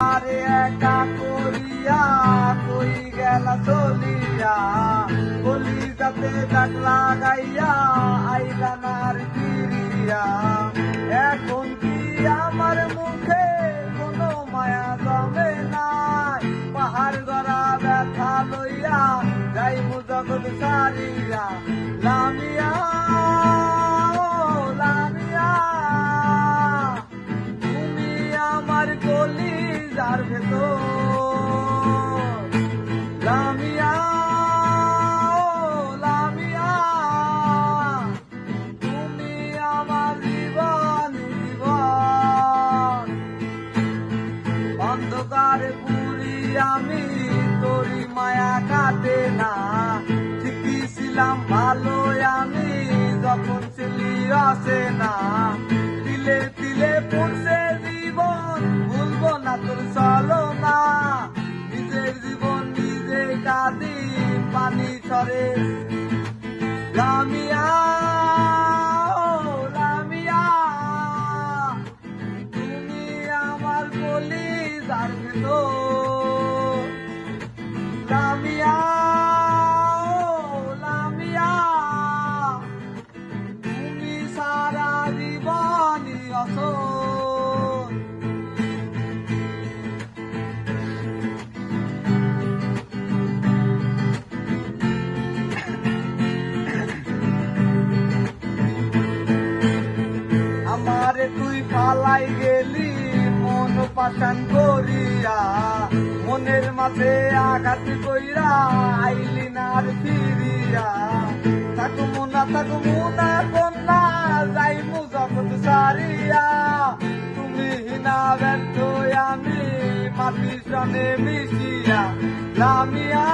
আরে একা করিয়া কই গেলা চলিয়া কলিজাতে দাগ লাগাইয়া আইলা নার ফিরিয়া। এখন কি আমার মুখে কোনো মায়া জমে নাই, পাহাড় গড়া ব্যথা লইয়া যাইমু জগৎ সারিয়া। লামিয়া লামিয়া তুমি আমার কলিজার ভেতর। লামিয়া লামিয়া তুমি আমার জীবন জীবন। অন্ধকারে পুরি আমি তোরি মায়া কাটে না, ঠিকই ছিলাম ভালো আমি যখন ছিলি আসে না। দিলে দিলে পড়ছে জীবন ভুলবো না তোর চলো না, নিজের জীবন নিজে কাঁদি পানি ছড়ে। লামিয়া লামিয়া তুমি আমার কলিজার ভেতর। লামিয়া লামিয়া তুমি সারা জীবনই অসল। আমারে তুই ফালাই গেলি মন পাশান করিয়া, মনের মাঝে আঘাত কইরা আইলি নার ফিরিয়া। থাকুমু না কন্যা যাইমু জগৎ সারিয়া, তুমি হিনা ব্যর্থ আমি মাটির সনে মিশিয়া। লামিয়া